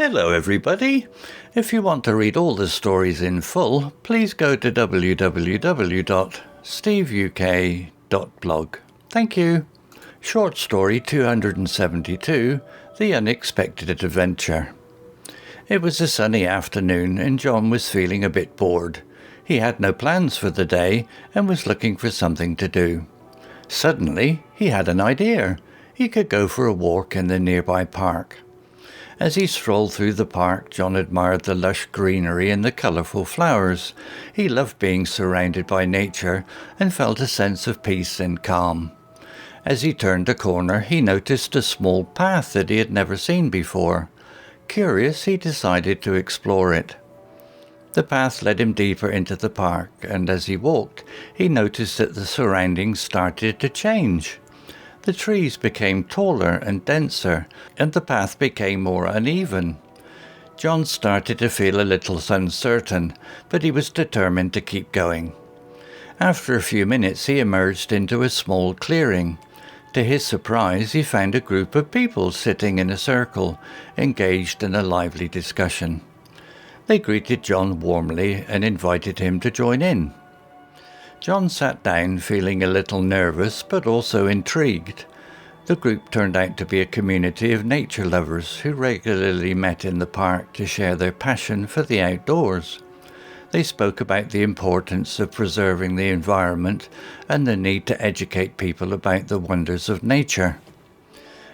Hello everybody. If you want to read all the stories in full, please go to www.steveuk.blog. Thank you. Short story 272, The Unexpected Adventure. It was a sunny afternoon and John was feeling a bit bored. He had no plans for the day and was looking for something to do. Suddenly, he had an idea. He could go for a walk in the nearby park. As he strolled through the park, John admired the lush greenery and the colourful flowers. He loved being surrounded by nature and felt a sense of peace and calm. As he turned a corner, he noticed a small path that he had never seen before. Curious, he decided to explore it. The path led him deeper into the park, and as he walked, he noticed that the surroundings started to change. The trees became taller and denser, and the path became more uneven. John started to feel a little uncertain, but he was determined to keep going. After a few minutes, he emerged into a small clearing. To his surprise, he found a group of people sitting in a circle, engaged in a lively discussion. They greeted John warmly and invited him to join in. John sat down feeling a little nervous but also intrigued. The group turned out to be a community of nature lovers who regularly met in the park to share their passion for the outdoors. They spoke about the importance of preserving the environment and the need to educate people about the wonders of nature.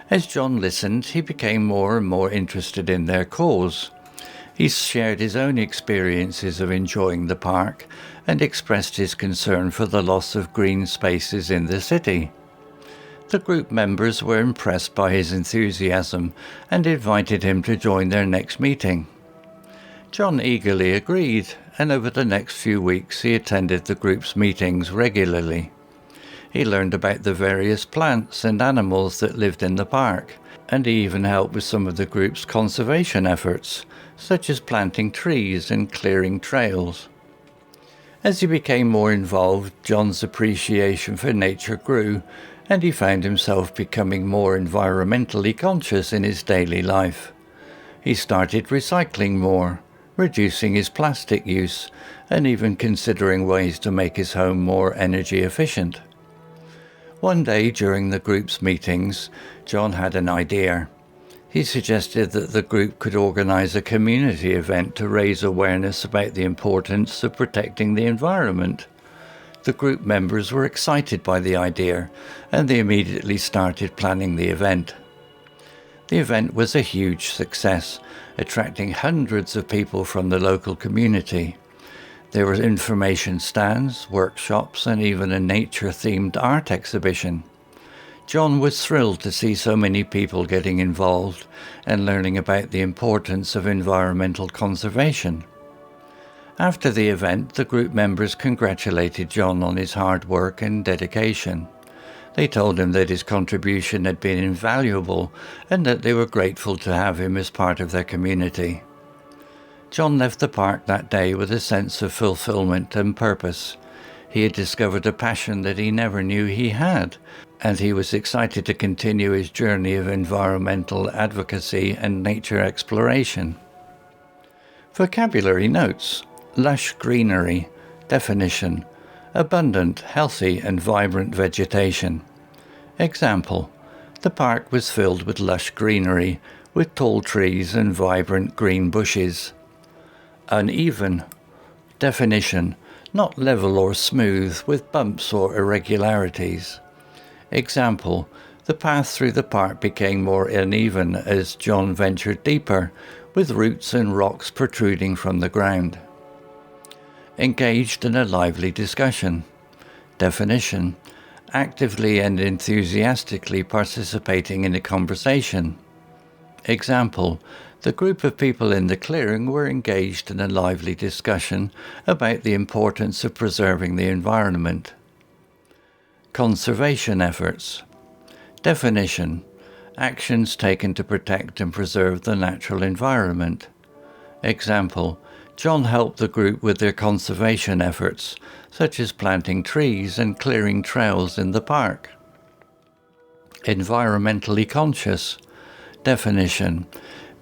As John listened, he became more and more interested in their cause. He shared his own experiences of enjoying the park and expressed his concern for the loss of green spaces in the city. The group members were impressed by his enthusiasm and invited him to join their next meeting. John eagerly agreed, and over the next few weeks he attended the group's meetings regularly. He learned about the various plants and animals that lived in the park, and he even helped with some of the group's conservation efforts, such as planting trees and clearing trails. As he became more involved, John's appreciation for nature grew, and he found himself becoming more environmentally conscious in his daily life. He started recycling more, reducing his plastic use, and even considering ways to make his home more energy efficient. One day during the group's meetings, John had an idea. He suggested that the group could organise a community event to raise awareness about the importance of protecting the environment. The group members were excited by the idea, and they immediately started planning the event. The event was a huge success, attracting hundreds of people from the local community. There were information stands, workshops, and even a nature-themed art exhibition. John was thrilled to see so many people getting involved and learning about the importance of environmental conservation. After the event, the group members congratulated John on his hard work and dedication. They told him that his contribution had been invaluable and that they were grateful to have him as part of their community. John left the park that day with a sense of fulfillment and purpose. He had discovered a passion that he never knew he had, and he was excited to continue his journey of environmental advocacy and nature exploration. Vocabulary notes. Lush greenery. Definition. Abundant, healthy and vibrant vegetation. Example. The park was filled with lush greenery, with tall trees and vibrant green bushes. Uneven. Definition. Not level or smooth, with bumps or irregularities. Example. The path through the park became more uneven as John ventured deeper, with roots and rocks protruding from the ground. Engaged in a lively discussion. Definition. Actively and enthusiastically participating in a conversation. Example. The group of people in the clearing were engaged in a lively discussion about the importance of preserving the environment. Conservation efforts. Definition. Actions taken to protect and preserve the natural environment. Example. John helped the group with their conservation efforts, such as planting trees and clearing trails in the park. Environmentally conscious. Definition.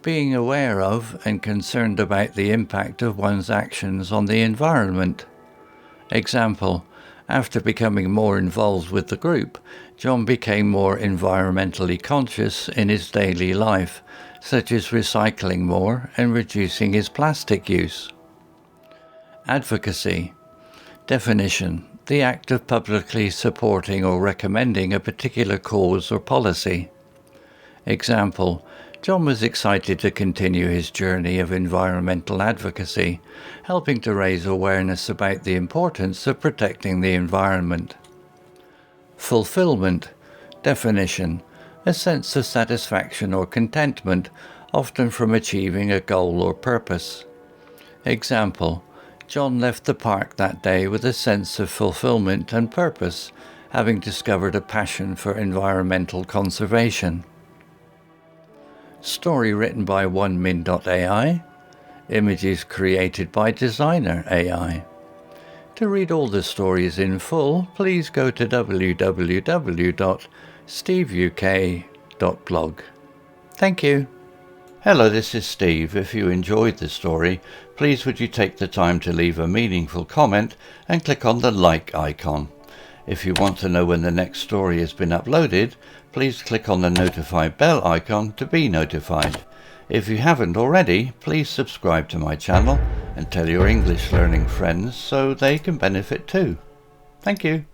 being aware of and concerned about the impact of one's actions on the environment. Example, after becoming more involved with the group, John became more environmentally conscious in his daily life, such as recycling more and reducing his plastic use. Advocacy. Definition: the act of publicly supporting or recommending a particular cause or policy. Example, John was excited to continue his journey of environmental advocacy, helping to raise awareness about the importance of protecting the environment. Fulfillment. Definition: a sense of satisfaction or contentment, often from achieving a goal or purpose. Example, John left the park that day with a sense of fulfillment and purpose, having discovered a passion for environmental conservation. Story written by onemin.ai. Images created by Designer AI. To read all the stories in full, please go to www.steveuk.blog. Thank you. Hello, this is Steve. If you enjoyed the story, please would you take the time to leave a meaningful comment and click on the like icon. If you want to know when the next story has been uploaded, please click on the notify bell icon to be notified. If you haven't already, please subscribe to my channel and tell your English learning friends so they can benefit too. Thank you.